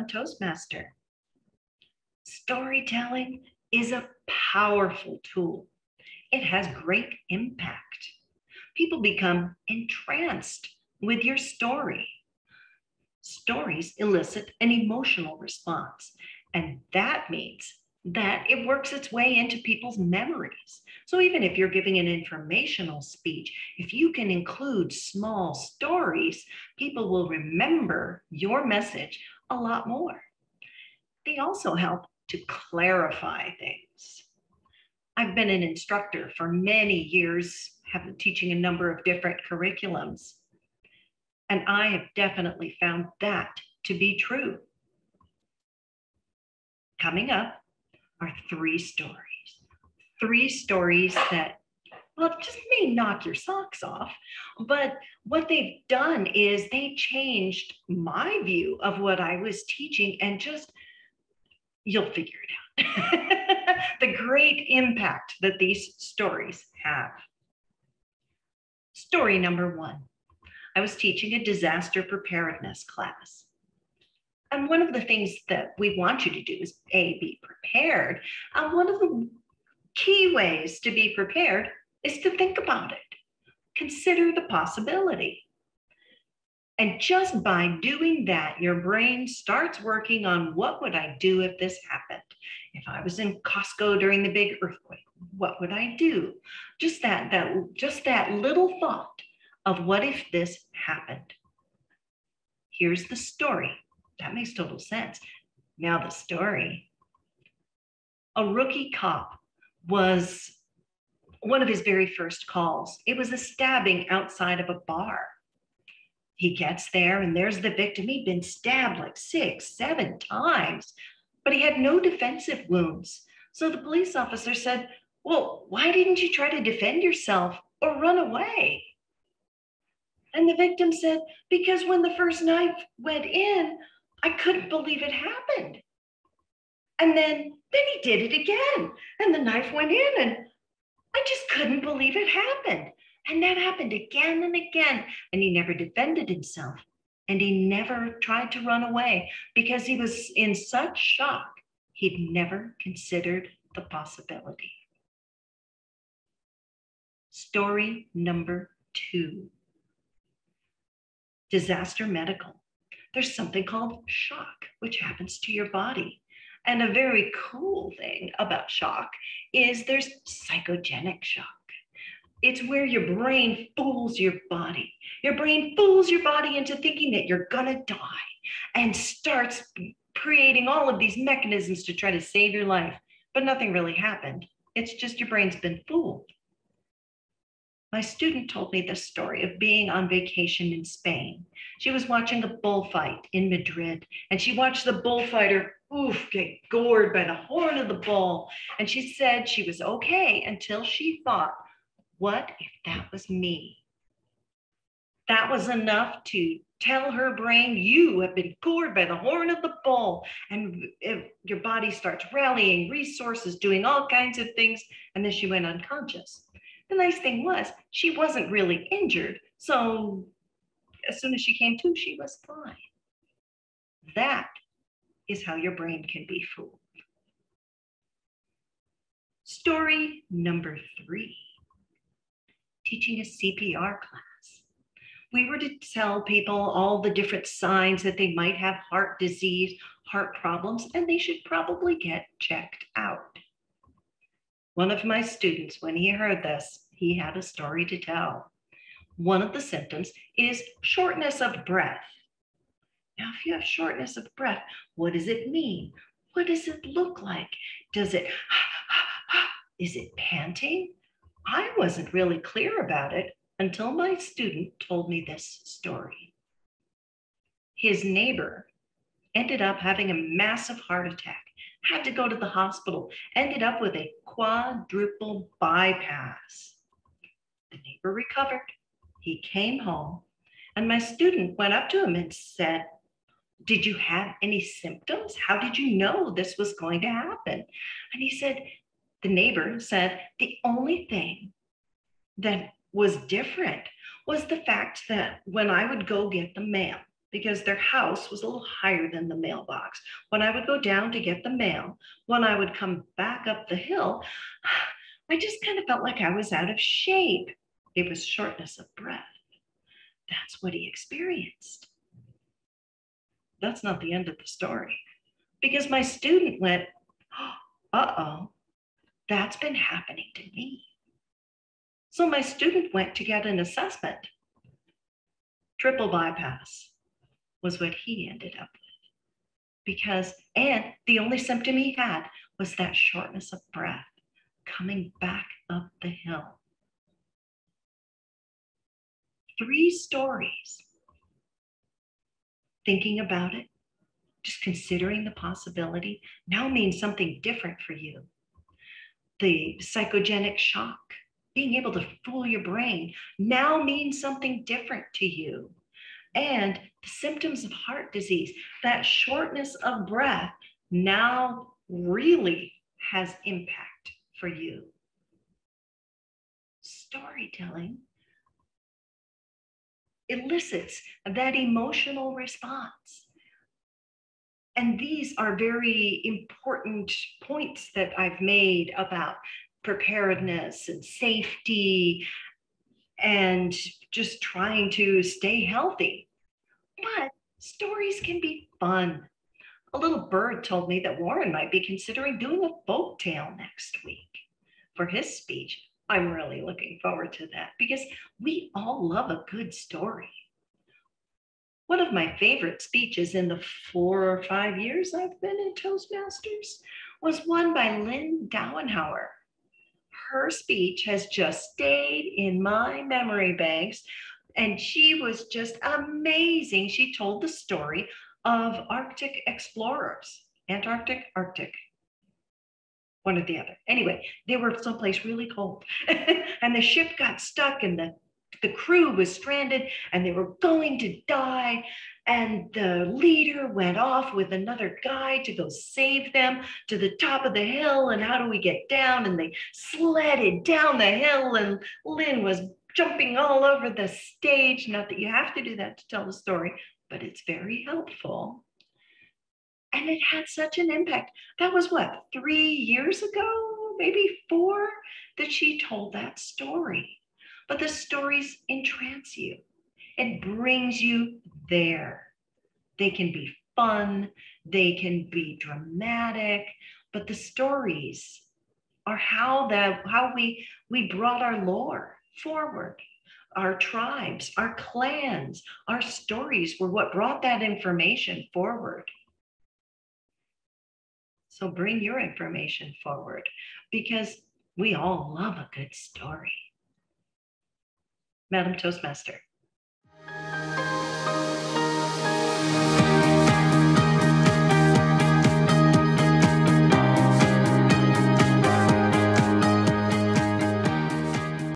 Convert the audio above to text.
Toastmaster. Storytelling is a powerful tool. It has great impact. People become entranced with your story. Stories elicit an emotional response, and that means that it works its way into people's memories. So even if you're giving an informational speech, if you can include small stories, people will remember your message a lot more. They also help to clarify things. I've been an instructor for many years, teaching a number of different curriculums, and I have definitely found that to be true. Coming up are three stories that, well, just may knock your socks off, but what they've done is they changed my view of what I was teaching, and just, you'll figure it out. The great impact that these stories have. Story number one. I was teaching a disaster preparedness class. And one of the things that we want you to do is be prepared. And one of the key ways to be prepared is to think about it. Consider the possibility. And just by doing that, your brain starts working on, what would I do if this happened? If I was in Costco during the big earthquake, what would I do? Just that little thought of, what if this happened? Here's the story. That makes total sense. Now the story. A rookie cop was one of his very first calls. It was a stabbing outside of a bar. He gets there, and there's the victim. He'd been stabbed like 6, 7 times, but he had no defensive wounds. So the police officer said, well, why didn't you try to defend yourself or run away? And the victim said, because when the first knife went in, I couldn't believe it happened. And then he did it again, and the knife went in, and I just couldn't believe it happened. And that happened again and again. And he never defended himself. And he never tried to run away, because he was in such shock, he'd never considered the possibility. Story number 2. Disaster medical. There's something called shock, which happens to your body. And a very cool thing about shock is there's psychogenic shock. It's where your brain fools your body. Your brain fools your body into thinking that you're gonna die, and starts creating all of these mechanisms to try to save your life, but nothing really happened. It's just your brain's been fooled. My student told me this story of being on vacation in Spain. She was watching a bullfight in Madrid, and she watched the bullfighter get gored by the horn of the bull. And she said she was okay until she thought, what if that was me? That was enough to tell her brain, you have been gored by the horn of the bull. And your body starts rallying resources, doing all kinds of things. And then she went unconscious. The nice thing was, she wasn't really injured. So as soon as she came to, she was fine. That is how your brain can be fooled. Story number 3. Teaching a CPR class. We were to tell people all the different signs that they might have heart disease, heart problems, and they should probably get checked out. One of my students, when he heard this, he had a story to tell. One of the symptoms is shortness of breath. Now, if you have shortness of breath, what does it mean? What does it look like? Is it panting? I wasn't really clear about it until my student told me this story. His neighbor ended up having a massive heart attack, had to go to the hospital, ended up with a quadruple bypass. The neighbor recovered. He came home, and my student went up to him and said, did you have any symptoms? How did you know this was going to happen? And he said, the neighbor said, the only thing that was different was the fact that when I would go get the mail, because their house was a little higher than the mailbox. When I would go down to get the mail, when I would come back up the hill, I just kind of felt like I was out of shape. It was shortness of breath. That's what he experienced. That's not the end of the story, because my student went, uh-oh, that's been happening to me. So my student went to get an assessment. Triple bypass was what he ended up with. And the only symptom he had was that shortness of breath coming back up the hill. 3 stories. Thinking about it, just considering the possibility now means something different for you. The psychogenic shock, being able to fool your brain, now means something different to you. And the symptoms of heart disease, that shortness of breath, now really has impact for you. Storytelling elicits that emotional response. And these are very important points that I've made about preparedness and safety and just trying to stay healthy. But stories can be fun. A little bird told me that Warren might be considering doing a folk tale next week for his speech. I'm really looking forward to that because we all love a good story. One of my favorite speeches in the 4 or 5 years I've been in Toastmasters was one by Lynn Dowenhauer. Her speech has just stayed in my memory banks, and she was just amazing. She told the story of Arctic explorers, Antarctic, Arctic, one or the other. Anyway, they were someplace really cold, and the ship got stuck, and the crew was stranded, and they were going to die. And the leader went off with another guy to go save them to the top of the hill. And how do we get down? And they sledded down the hill, and Lynn was jumping all over the stage. Not that you have to do that to tell the story, but it's very helpful. And it had such an impact. That was what, 3 years ago, maybe 4, that she told that story. But the stories entrance you. It brings you there. They can be fun, they can be dramatic, but the stories are how we brought our lore forward. Our tribes, our clans, our stories were what brought that information forward. So bring your information forward, because we all love a good story. Madam Toastmaster.